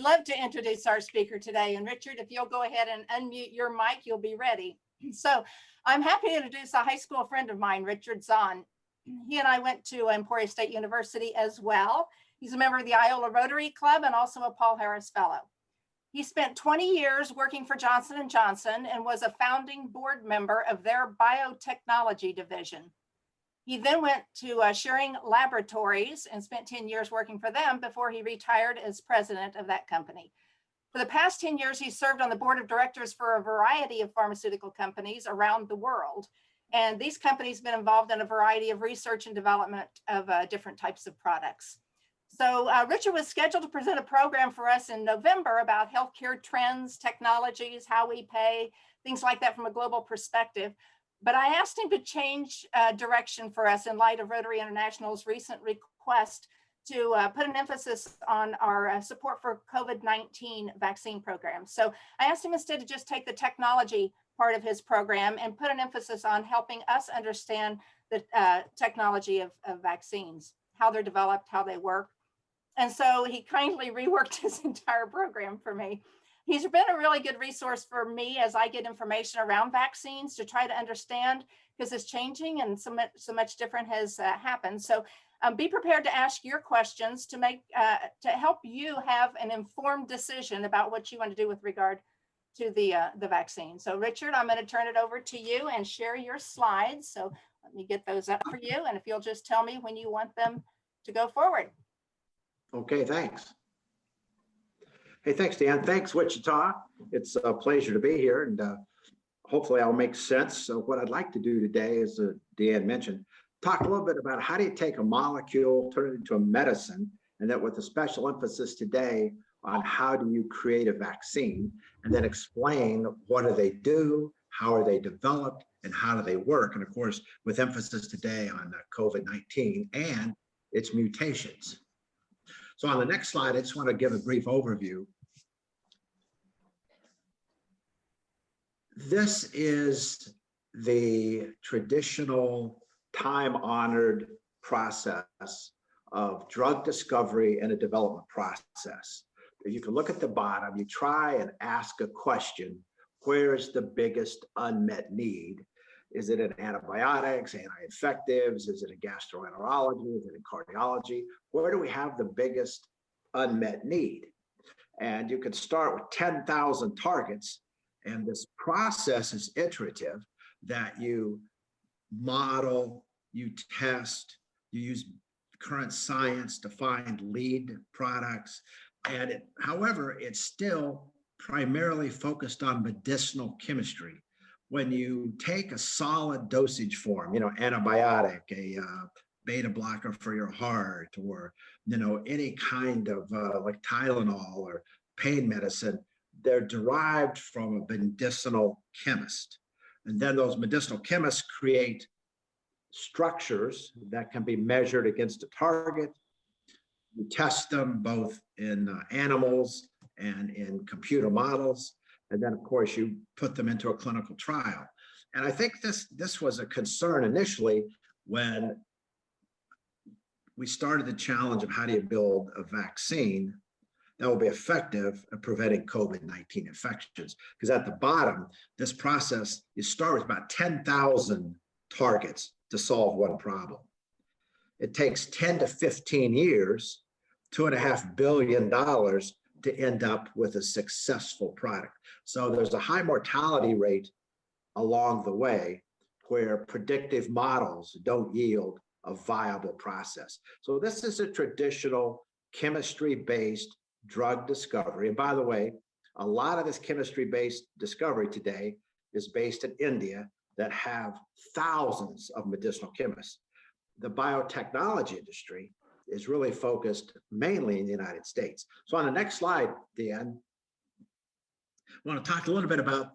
Love to introduce our speaker today. And Richard, if you'll go ahead and unmute your mic, you'll be ready. So I'm happy to introduce a high school friend of mine, Richard Zahn. He and I went to Emporia State University as well. He's a member of the Iola Rotary Club and also a Paul Harris Fellow. He spent 20 years working for Johnson & Johnson and was a founding board member of their biotechnology division. He then went to Schering Laboratories and spent 10 years working for them before he retired as president of that company. For the past 10 years, he served on the board of directors for a variety of pharmaceutical companies around the world. And these companies have been involved in a variety of research and development of different types of products. So Richard was scheduled to present a program for us in November about healthcare trends, technologies, how we pay, things like that from a global perspective. But I asked him to change direction for us in light of Rotary International's recent request to put an emphasis on our support for COVID-19 vaccine programs. So I asked him instead to just take the technology part of his program and put an emphasis on helping us understand the technology of vaccines, how they're developed, how they work. And so he kindly reworked his entire program for me. He's been a really good resource for me as I get information around vaccines to try to understand, because it's changing and so much different has happened. So be prepared to ask your questions to help you have an informed decision about what you want to do with regard to the vaccine. So Richard, I'm going to turn it over to you and share your slides. So let me get those up for you. And if you'll just tell me when you want them to go forward. Okay, thanks. Hey, thanks, Dan. Thanks, Wichita. It's a pleasure to be here, and hopefully I'll make sense. So what I'd like to do today, as Dan mentioned, talk a little bit about how do you take a molecule, turn it into a medicine, and that with a special emphasis today on how do you create a vaccine, and then explain what do they do, how are they developed, and how do they work, and of course, with emphasis today on COVID-19 and its mutations. So on the next slide, I just want to give a brief overview. This is the traditional time-honored process of drug discovery and a development process. If you can look at the bottom, you try and ask a question, where is the biggest unmet need? Is it in antibiotics, anti-infectives? Is it in gastroenterology? Is it in cardiology? Where do we have the biggest unmet need? And you could start with 10,000 targets. And this process is iterative, that you model, you test, you use current science to find lead products. And however, it's still primarily focused on medicinal chemistry. When you take a solid dosage form, antibiotic, a beta blocker for your heart, or, any kind of like Tylenol or pain medicine, they're derived from a medicinal chemist. And then those medicinal chemists create structures that can be measured against a target. You test them both in animals and in computer models. And then, of course, you put them into a clinical trial. And I think this was a concern initially when we started the challenge of how do you build a vaccine that will be effective at preventing COVID-19 infections. Because at the bottom, this process, you start with about 10,000 targets to solve one problem. It takes 10 to 15 years, $2.5 billion to end up with a successful product. So there's a high mortality rate along the way where predictive models don't yield a viable process. So this is a traditional chemistry-based drug discovery. And by the way, a lot of this chemistry-based discovery today is based in India that have thousands of medicinal chemists. The biotechnology industry is really focused mainly in the United States. So on the next slide, Dan, I want to talk a little bit about,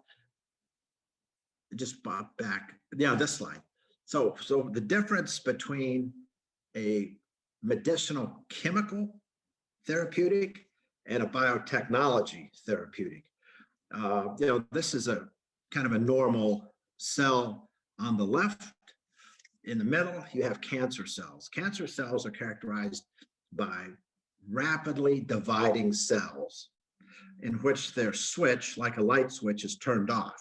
just pop back, this slide. So the difference between a medicinal chemical therapeutic and a biotechnology therapeutic. This is a kind of a normal cell on the left. In the middle, you have cancer cells. Cancer cells are characterized by rapidly dividing cells. in which their switch, like a light switch, is turned off.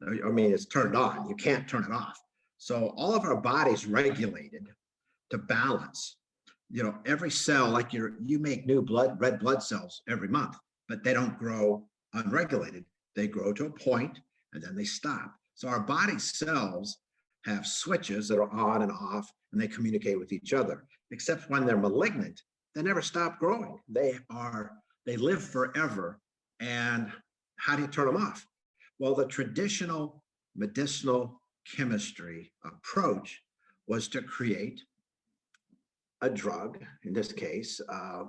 I mean, it's turned on. You can't turn it off. So all of our body's regulated to balance. You know, every cell, like you make new red blood cells every month, but they don't grow unregulated. They grow to a point and then they stop. So our body cells have switches that are on and off, and they communicate with each other. Except when they're malignant, they never stop growing. They live forever. And how do you turn them off? Well, the traditional medicinal chemistry approach was to create a drug, in this case, a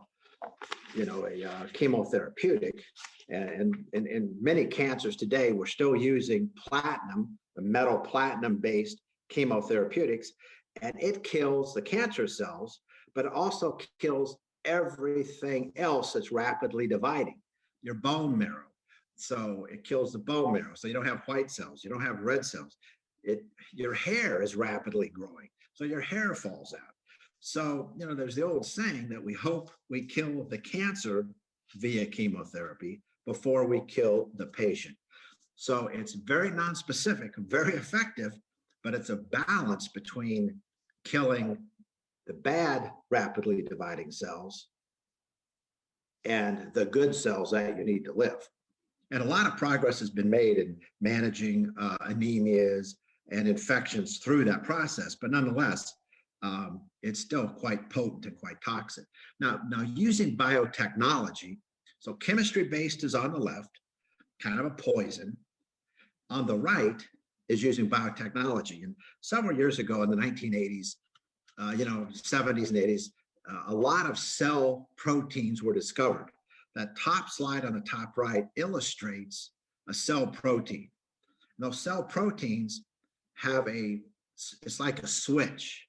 chemotherapeutic. And in many cancers today, we're still using platinum, the metal platinum-based chemotherapeutics, and it kills the cancer cells, but it also kills everything else that's rapidly dividing. Your bone marrow. So it kills the bone marrow. So you don't have white cells, you don't have red cells. Your hair is rapidly growing, so your hair falls out. So, you know, there's the old saying that we hope we kill the cancer via chemotherapy before we kill the patient. So it's very nonspecific, very effective, but it's a balance between killing the bad rapidly dividing cells and the good cells that you need to live. And a lot of progress has been made in managing anemias and infections through that process, but nonetheless, it's still quite potent and quite toxic. Now using biotechnology, so chemistry-based is on the left, kind of a poison. On the right is using biotechnology. And several years ago in the 1980s, 70s and 80s, a lot of cell proteins were discovered. That top slide on the top right illustrates a cell protein. Those cell proteins have it's like a switch.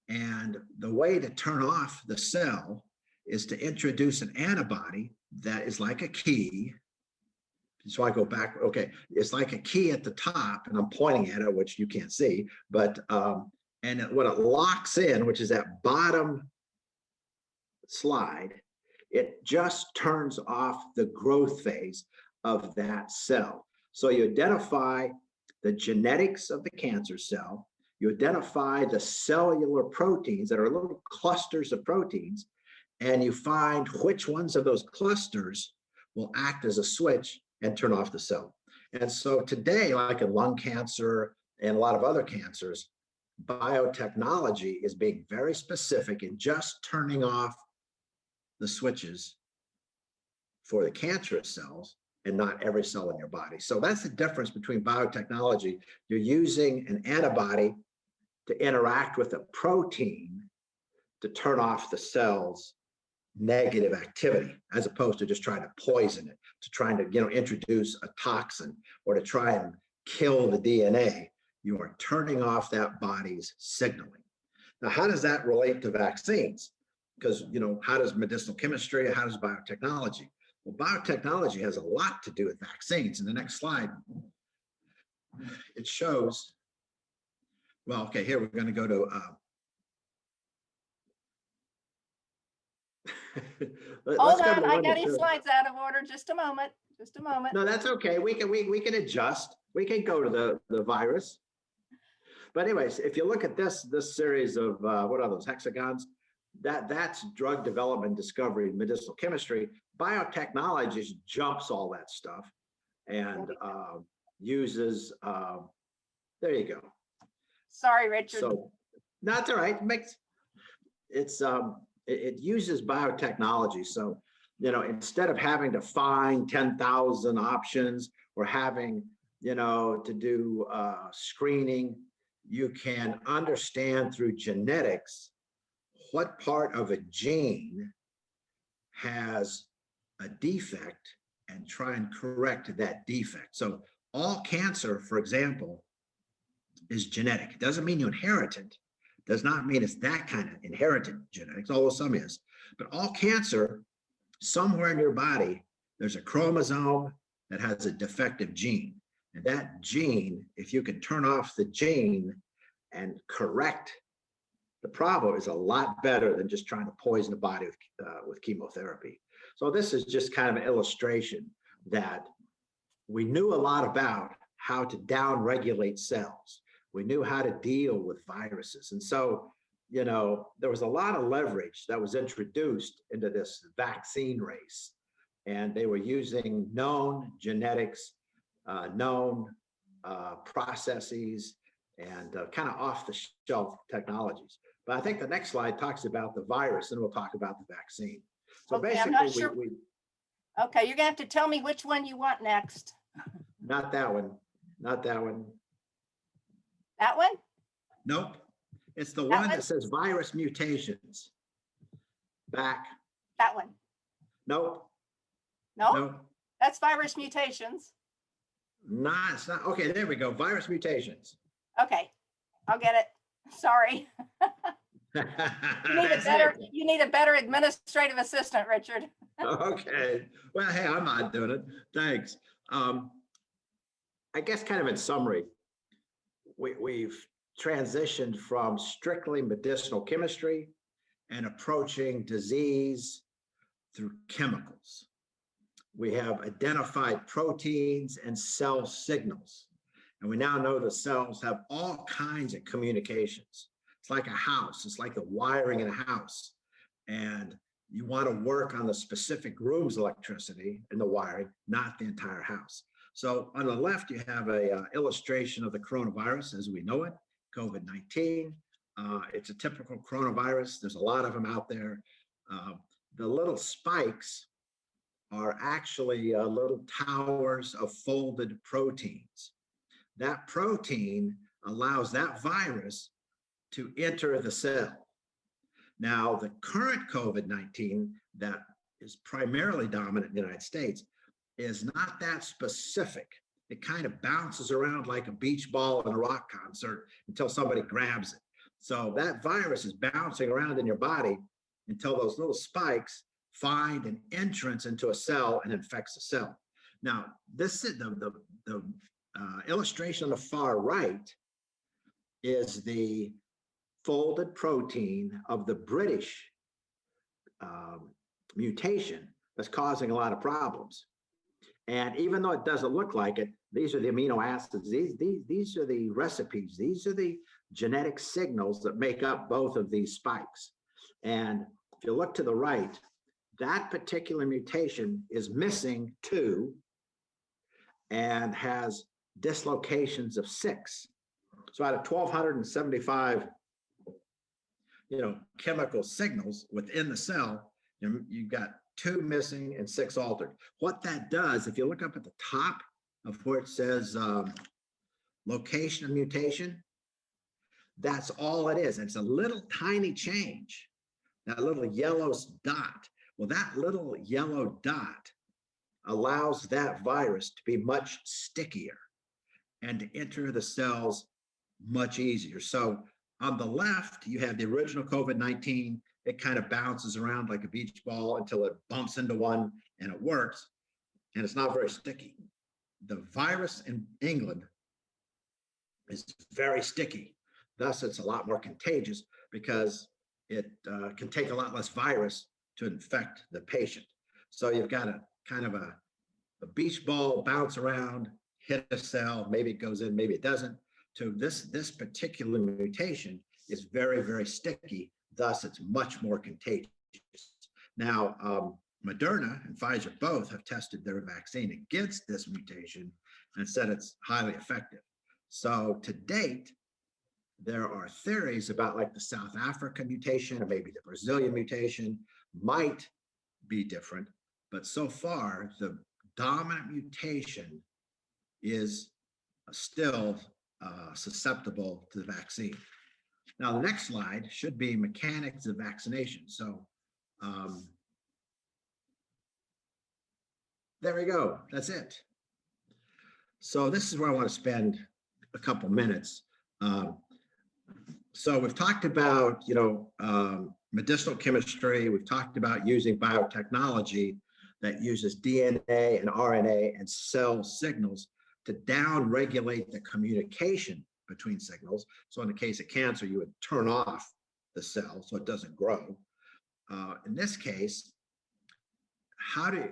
And the way to turn off the cell is to introduce an antibody that is like a key. So I go back, okay, it's like a key at the top, and I'm pointing at it, which you can't see, but when it locks in, which is that bottom slide, it just turns off the growth phase of that cell. So you identify the genetics of the cancer cell, you identify the cellular proteins that are little clusters of proteins, and you find which ones of those clusters will act as a switch and turn off the cell. And so today, like in lung cancer and a lot of other cancers, biotechnology is being very specific in just turning off the switches for the cancerous cells and not every cell in your body. So that's the difference between biotechnology. You're using an antibody to interact with a protein to turn off the cell's negative activity, as opposed to just trying to poison it, to trying to introduce a toxin or to try and kill the DNA. You are turning off that body's signaling. Now, how does that relate to vaccines? Because, how does medicinal chemistry, how does biotechnology? Well, biotechnology has a lot to do with vaccines. In the next slide, it shows, well, okay, here we're going to go to, hold on, I got these slides out of order. Just a moment. No, that's okay. We can adjust. We can go to the virus. But anyways, if you look at this series of what are those hexagons? That's drug development, discovery, medicinal chemistry. Biotechnology jumps all that stuff and uses. There you go. Sorry, Richard. So that's all right. It uses biotechnology. So, instead of having to find 10,000 options or having, to do screening, you can understand through genetics what part of a gene has a defect and try and correct that defect. So all cancer, for example, is genetic. It doesn't mean you inherit it. Does not mean it's that kind of inherited genetics, although some is. But all cancer, somewhere in your body, there's a chromosome that has a defective gene. And that gene, if you can turn off the gene and correct the problem, is a lot better than just trying to poison the body with chemotherapy. So this is just kind of an illustration that we knew a lot about how to downregulate cells. We knew how to deal with viruses. And so, there was a lot of leverage that was introduced into this vaccine race. And they were using known genetics, known processes, and kind of off-the-shelf technologies. But I think the next slide talks about the virus, and we'll talk about the vaccine. So Okay, basically, I'm not sure. Okay, you're gonna have to tell me which one you want next. Not that one. Not that one. That one? Nope. It's the That one one? that says virus mutations. Back. That one? Nope. No? Nope. That's virus mutations. No, it's not. Okay, there we go. Virus mutations. Okay, I'll get it. Sorry. That's You need a better administrative assistant, Richard. Okay. Well, hey, I'm not doing it. Thanks. I guess kind of in summary, we've transitioned from strictly medicinal chemistry and approaching disease through chemicals. We have identified proteins and cell signals. And we now know the cells have all kinds of communications. It's like a house. It's like the wiring in a house. And you want to work on the specific room's electricity and the wiring, not the entire house. So on the left, you have a illustration of the coronavirus as we know it, COVID-19. It's a typical coronavirus. There's a lot of them out there. The little spikes are actually little towers of folded proteins. That protein allows that virus to enter the cell. Now, the current COVID-19 that is primarily dominant in the United States is not that specific. It kind of bounces around like a beach ball in a rock concert until somebody grabs it. So that virus is bouncing around in your body until those little spikes find an entrance into a cell and infects the cell. Now, this is the illustration on the far right is the folded protein of the British mutation that's causing a lot of problems. And even though it doesn't look like it, these are the amino acids. These are the recipes. These are the genetic signals that make up both of these spikes. And if you look to the right, that particular mutation is missing 2 and has dislocations of 6. So out of 1,275, chemical signals within the cell, you've got 2 missing and 6 altered. What that does, if you look up at the top of where it says location of mutation, that's all it is. It's a little tiny change, that little yellow dot. Well, that little yellow dot allows that virus to be much stickier and to enter the cells much easier. So on the left, you have the original COVID-19. It kind of bounces around like a beach ball until it bumps into one and it works, and it's not very sticky. The virus in England is very sticky. Thus, it's a lot more contagious because it can take a lot less virus to infect the patient. So you've got a kind of a beach ball bounce around, hit a cell, maybe it goes in, maybe it doesn't. To this particular mutation is very, very sticky. Thus, it's much more contagious. Now, Moderna and Pfizer both have tested their vaccine against this mutation and said it's highly effective. So to date, there are theories about like the South African mutation or maybe the Brazilian mutation might be different, but so far the dominant mutation is still susceptible to the vaccine. Now, the next slide should be mechanics of vaccination. So there we go. That's it. So this is where I want to spend a couple minutes. So we've talked about, medicinal chemistry. We've talked about using biotechnology that uses DNA and RNA and cell signals to down-regulate the communication between signals. So in the case of cancer, you would turn off the cell so it doesn't grow. In this case, how do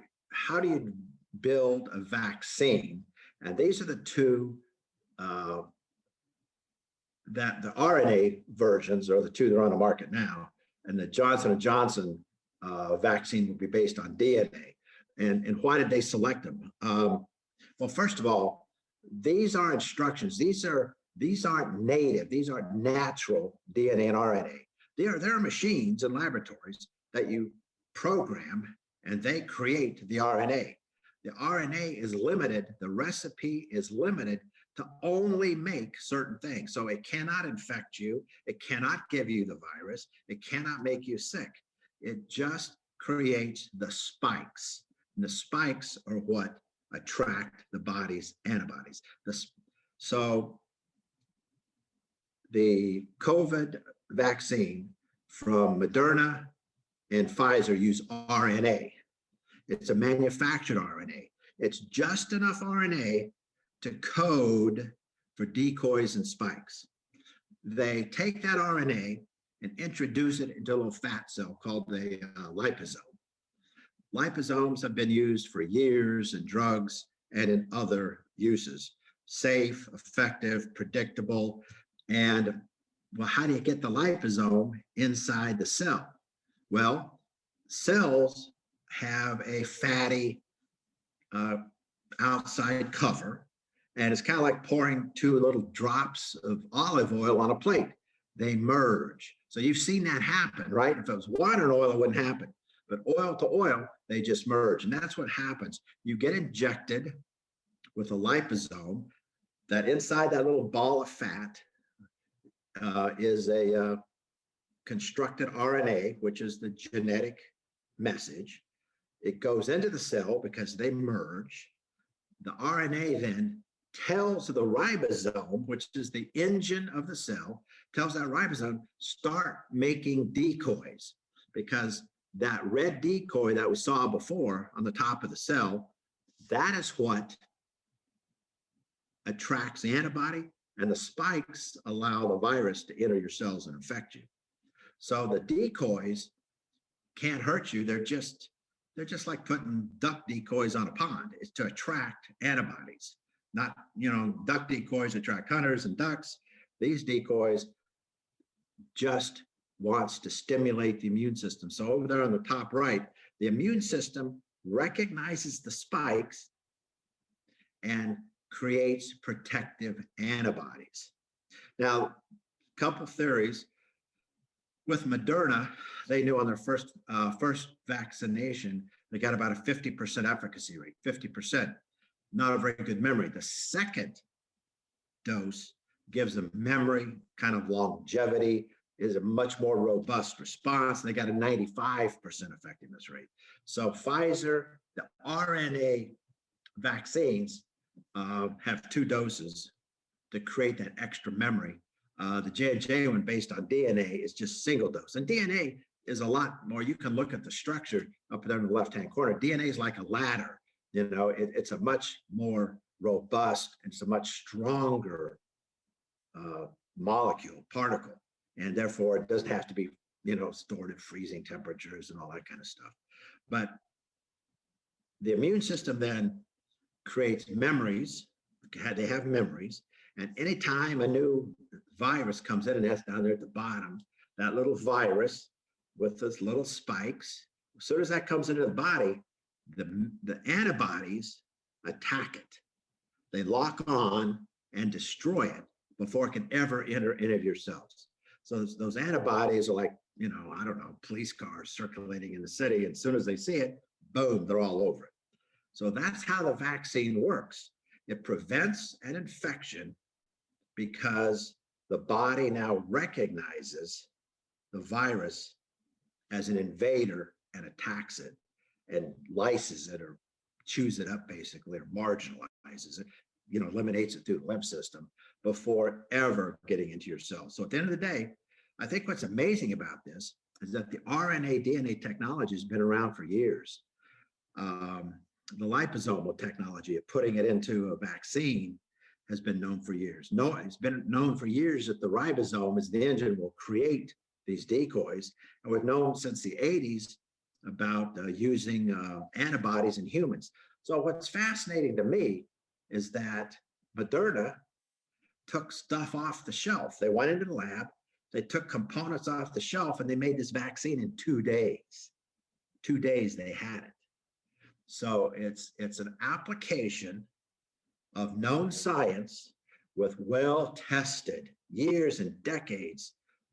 you build a vaccine. And these are the two that the RNA versions are the two that are on the market now. And the Johnson & Johnson vaccine will be based on DNA. And why did they select them? Well, first of all, these are instructions. These aren't native. These aren't natural DNA and RNA. There are machines in laboratories that you program and they create the RNA. The RNA is limited. The recipe is limited to only make certain things. So it cannot infect you. It cannot give you the virus. It cannot make you sick. It just creates the spikes. And the spikes are what attract the body's antibodies. So the COVID vaccine from Moderna and Pfizer use RNA. It's a manufactured RNA. It's just enough RNA to code for decoys and spikes. They take that RNA and introduce it into a little fat cell called the liposome. Liposomes have been used for years in drugs and in other uses. Safe, effective, predictable. And well, how do you get the liposome inside the cell? Well, cells have a fatty outside cover, and it's kind of like pouring two little drops of olive oil on a plate. They merge. So you've seen that happen, right? If it was water and oil, it wouldn't happen. But oil to oil, they just merge. And that's what happens. You get injected with a liposome that inside that little ball of fat is a constructed RNA, which is the genetic message. It goes into the cell because they merge. The RNA then tells the ribosome, which is the engine of the cell, tells that ribosome, start making decoys, because that red decoy that we saw before on the top of the cell, that is what attracts the antibody, and the spikes allow the virus to enter your cells and infect you. So the decoys can't hurt you. They're just like putting duck decoys on a pond. It's to attract antibodies. Not, duck decoys attract hunters and ducks. These decoys just wants to stimulate the immune system. So over there on the top right, the immune system recognizes the spikes and creates protective antibodies. Now, a couple theories. With Moderna, they knew on their first vaccination, they got about a 50% efficacy rate, 50%. Not a very good memory. The second dose gives them memory, kind of longevity, is a much more robust response. They got a 95% effectiveness rate. So Pfizer, the RNA vaccines have 2 doses to create that extra memory. The J&J one based on DNA is just single dose. And DNA is a lot more. You can look at the structure up there in the left-hand corner. DNA is like a ladder. It's a much more robust, and it's a much stronger particle. And therefore it doesn't have to be, stored at freezing temperatures and all that kind of stuff. But the immune system then creates memories. They have memories. And anytime a new virus comes in, and that's down there at the bottom, that little virus with those little spikes, as soon as that comes into the body, the antibodies attack it. They lock on and destroy it before it can ever enter any of your cells. So those antibodies are like, police cars circulating in the city. And as soon as they see it, boom, they're all over it. So that's how the vaccine works. It prevents an infection because the body now recognizes the virus as an invader and attacks it and lyses it, or chews it up basically, or marginalizes it, eliminates it through the lymph system before ever getting into your cells. So at the end of the day, I think what's amazing about this is that the RNA DNA technology has been around for years. The liposomal technology of putting it into a vaccine has been known for years. It's been known for years that the ribosome as the engine will create these decoys. And we've known since the 80s about using antibodies in humans. So what's fascinating to me is that Moderna took stuff off the shelf. They went into the lab, they took components off the shelf, and they made this vaccine in 2 days. 2 days they had it. So it's an application of known science with well-tested years and decades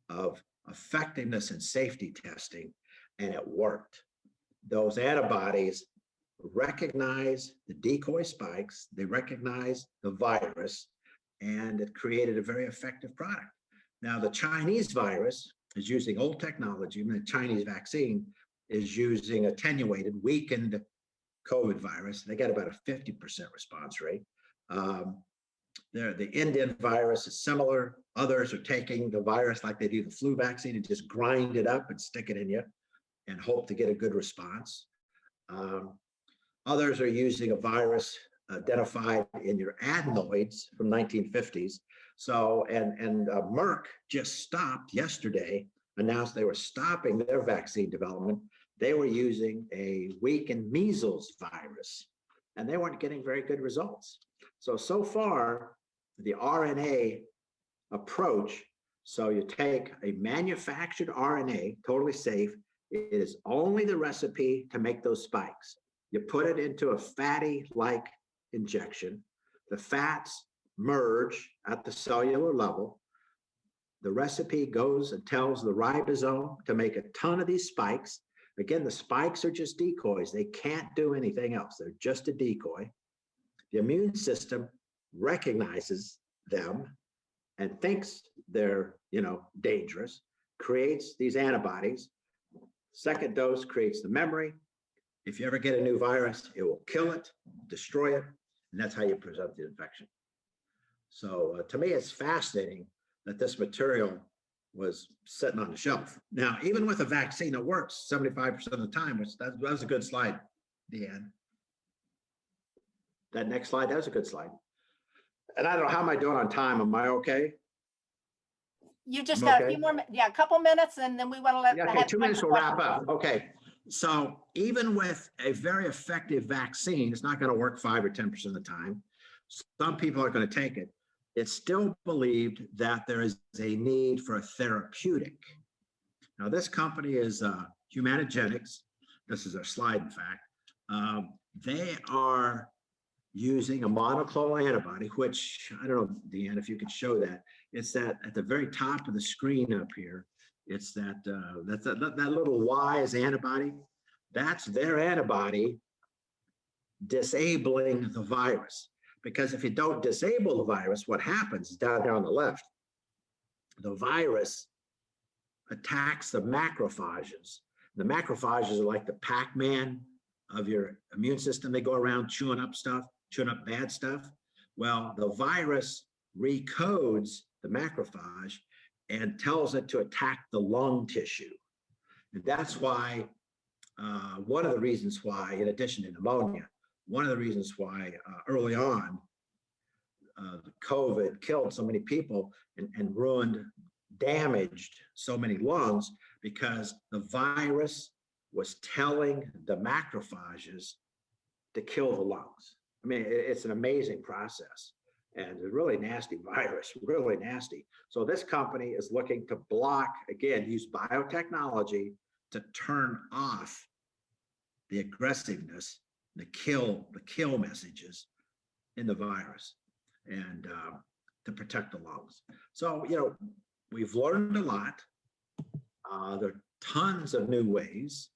of effectiveness and safety testing, and it worked. Those antibodies recognize the decoy spikes, they recognize the virus, and it created a very effective product. Now, the Chinese virus is using old technology, and the Chinese vaccine is using attenuated, weakened COVID virus. They got about a 50% response rate. The Indian virus is similar. Others are taking the virus like they do the flu vaccine and just grind it up and stick it in you and hope to get a good response. Others are using a virus identified in your adenoids from 1950s. So, and Merck just stopped yesterday, announced they were stopping their vaccine development. They were using a weakened measles virus, and they weren't getting very good results. So far, the RNA approach, so you take a manufactured RNA, totally safe, it is only the recipe to make those spikes. You put it into a fatty-like injection. The fats merge at the cellular level. The recipe goes and tells the ribosome to make a ton of these spikes. Again, the spikes are just decoys. They can't do anything else. They're just a decoy. The immune system recognizes them and thinks they're, dangerous, creates these antibodies. Second dose creates the memory. If you ever get a new virus, it will kill it, destroy it, and that's how you prevent the infection. So to me, it's fascinating that this material was sitting on the shelf. Now, even with a vaccine that works 75% of the time, which that was a good slide, Deanne. That next slide, that was a good slide. And I don't know, how am I doing on time? Am I okay? You just got a few more, a couple minutes, and then we want to let. Yeah, okay, 2 minutes, we'll wrap up. Okay. So even with a very effective vaccine, it's not going to work 5 or 10% of the time. Some people are going to take it. It's still believed that there is a need for a therapeutic. Now, this company is Humanogenics. This is a slide, in fact. They are using a monoclonal antibody, which, I don't know, Deanne, if you could show that. It's that at the very top of the screen up here. It's that little Y is antibody. That's their antibody disabling the virus. Because if you don't disable the virus, what happens is down here on the left, the virus attacks the macrophages. The macrophages are like the Pac-Man of your immune system. They go around chewing up stuff, chewing up bad stuff. Well, the virus recodes the macrophage and tells it to attack the lung tissue. And that's why, one of the reasons why, in addition to pneumonia, one of the reasons why early on, COVID killed so many people and damaged so many lungs, because the virus was telling the macrophages to kill the lungs. I mean, it's an amazing process, and a really nasty virus, really nasty. So this company is looking to block, again, use biotechnology to turn off the aggressiveness, the kill messages in the virus, and to protect the lungs. So, we've learned a lot. There are tons of new ways.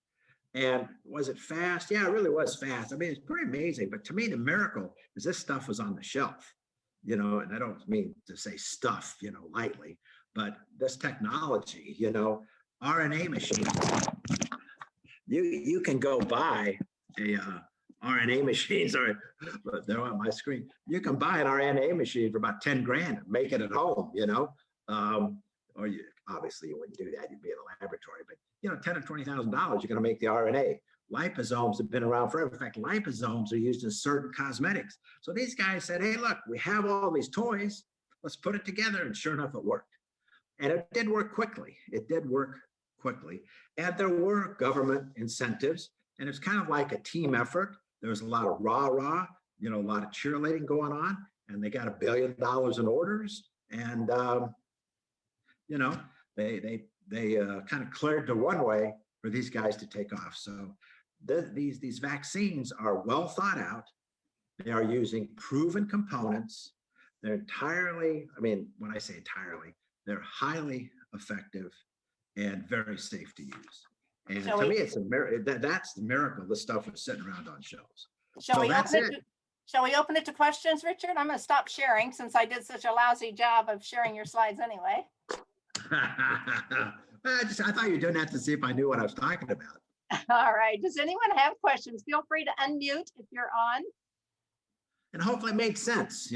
And was it fast? Yeah, it really was fast. I mean, it's pretty amazing. But to me, the miracle is this stuff was on the shelf, and I don't mean to say stuff, lightly, but this technology, RNA machines, you can go buy a RNA machine, sorry, but they're on my screen. You can buy an RNA machine for about 10 grand and make it at home, or you obviously you wouldn't do that, you'd be in a laboratory, but $10,000 or $20,000, you're going to make the RNA. Liposomes have been around forever. In fact, liposomes are used in certain cosmetics. So these guys said, hey, look, we have all these toys, let's put it together, and sure enough, it worked. And it did work quickly. And there were government incentives, and it's kind of like a team effort. There was a lot of rah-rah, a lot of cheerleading going on, and they got $1 billion in orders. And, they kind of cleared the runway for these guys to take off. So these vaccines are well thought out. They are using proven components. They're entirely, when I say entirely, they're highly effective and very safe to use. And to me, it's a miracle. That's the miracle. This stuff is sitting around on shelves. Shall we open it to questions, Richard? I'm going to stop sharing since I did such a lousy job of sharing your slides anyway. I thought you were doing that to see if I knew what I was talking about. All right. Does anyone have questions? Feel free to unmute if you're on. And hopefully it makes sense,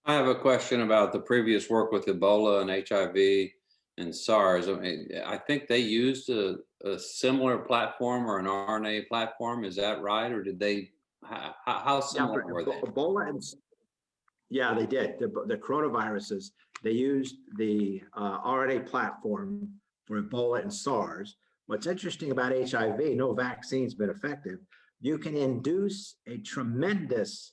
I have a question about the previous work with Ebola and HIV and SARS. I think they used a similar platform or an RNA platform. Is that right? Or did they, how similar were they? Ebola and, yeah, they did. The coronaviruses, they used the RNA platform for Ebola and SARS. What's interesting about HIV, no vaccine's been effective. You can induce a tremendous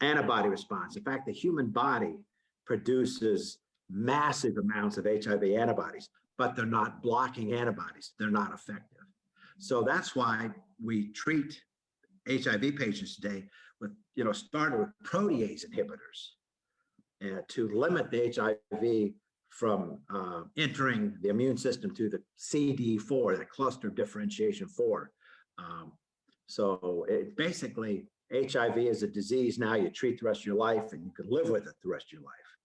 antibody response. In fact, the human body produces massive amounts of HIV antibodies, but they're not blocking antibodies. They're not effective. So that's why we treat HIV patients today with, starting with protease inhibitors to limit the HIV from entering the immune system to the CD4, that cluster of differentiation 4. So it basically, HIV is a disease now you treat the rest of your life, and you can live with it the rest of your life,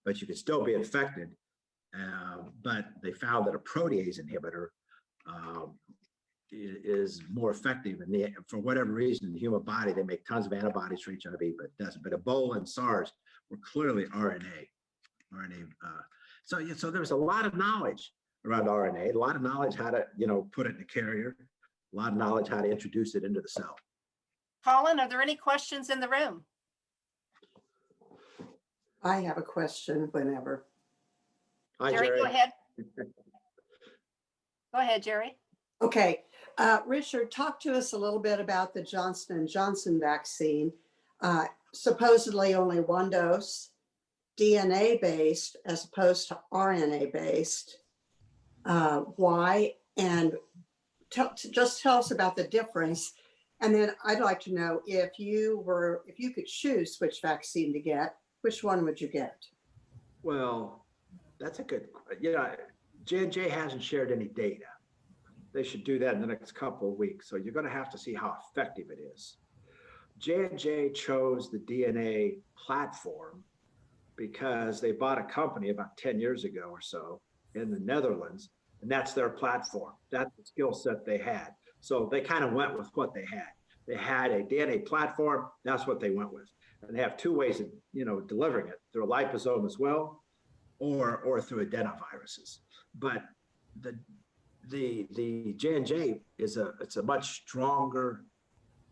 but you can still be infected. But they found that a protease inhibitor is more effective. And for whatever reason, in the human body, they make tons of antibodies for HIV, but it doesn't. But Ebola and SARS were clearly RNA. So there was a lot of knowledge around RNA, a lot of knowledge how to, put it in a carrier, a lot of knowledge how to introduce it into the cell. Colin, are there any questions in the room? I have a question whenever. Hi, Jerry, go ahead. Go ahead, Jerry. Okay, Richard, talk to us a little bit about the Johnson & Johnson vaccine. Supposedly only one dose, DNA-based as opposed to RNA-based. Why? And just tell us about the difference. And then I'd like to know if you could choose which vaccine to get, which one would you get? Well, that's a good, J&J hasn't shared any data. They should do that in the next couple of weeks. So you're going to have to see how effective it is. J&J chose the DNA platform because they bought a company about 10 years ago or so in the Netherlands, and that's their platform. That's the skill set they had. So they kind of went with what they had. They had a DNA platform. That's what they went with. And they have two ways of, delivering it, through a liposome as well, or through adenoviruses. But the J&J it's a much stronger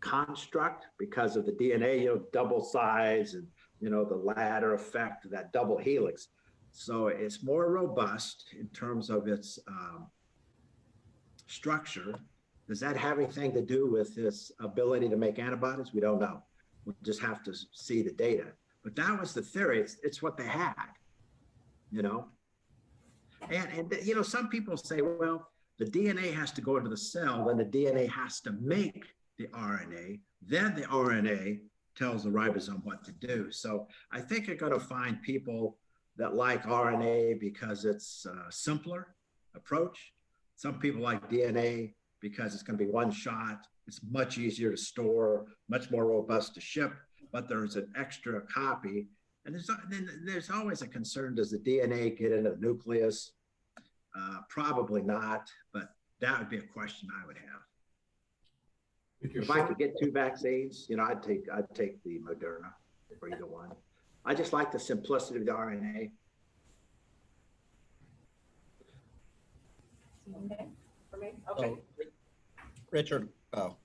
construct because of the DNA, double size and, the ladder effect, that double helix. So it's more robust in terms of its structure. Does that have anything to do with its ability to make antibodies? We don't know. We'll just have to see the data. But that was the theory. It's what they had, And some people say, well, the DNA has to go into the cell, then the DNA has to make the RNA, then the RNA tells the ribosome what to do. So I think you're going to find people that like RNA because it's a simpler approach. Some people like DNA because it's going to be one shot. It's much easier to store, much more robust to ship, but there's an extra copy. And there's always a concern, does the DNA get into the nucleus? Probably not, but that would be a question I would have. If I could get two vaccines, I'd take the Moderna or either one. I just like the simplicity of the RNA. Okay, for me? Okay. Richard. Oh.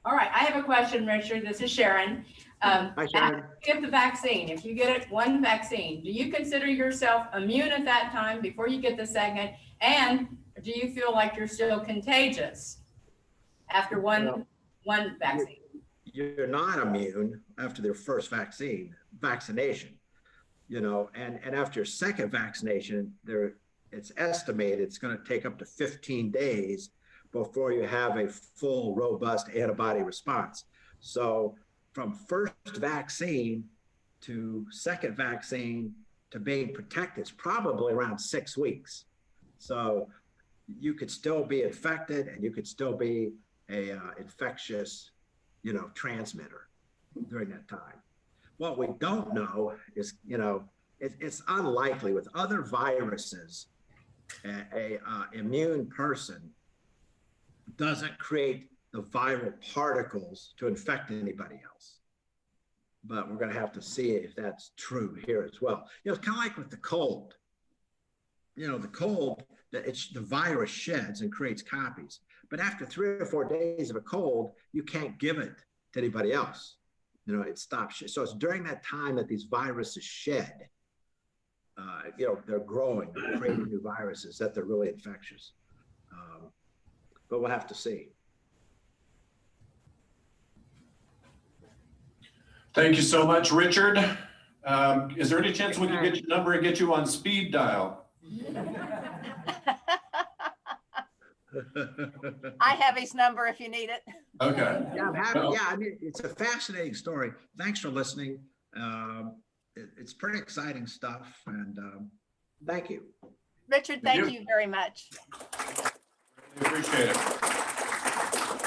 All right, I have a question, Richard. This is Sharon. Hi, Sharon. Get the vaccine. If you get it, one vaccine, do you consider yourself immune at that time before you get the second? And do you feel like you're still contagious? after one vaccine? You're not immune after their first vaccination, and after your second vaccination, it's estimated it's going to take up to 15 days before you have a full, robust antibody response. So from first vaccine to second vaccine to being protected, it's probably around 6 weeks. So you could still be infected and you could still be a infectious, transmitter during that time. What we don't know is, it's unlikely with other viruses, a immune person doesn't create the viral particles to infect anybody else. But we're going to have to see if that's true here as well. It's kind of like with the cold. The cold, the virus sheds and creates copies. But after 3 or 4 days of a cold, you can't give it to anybody else. It stops. So it's during that time that these viruses shed. They're growing, they're creating new viruses that they're really infectious. But we'll have to see. Thank you so much, Richard. Is there any chance we can get your number and get you on speed dial? I have his number if you need it. Okay. Yeah, I'm happy. Yeah, it's a fascinating story. Thanks for listening. It's pretty exciting stuff, and thank you. Richard, thank you very much. We appreciate it.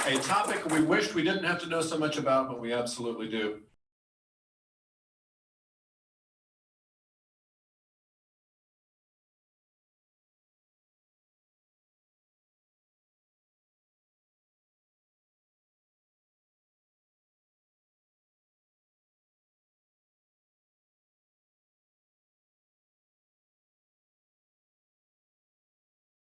A topic we wished we didn't have to know so much about, but we absolutely do.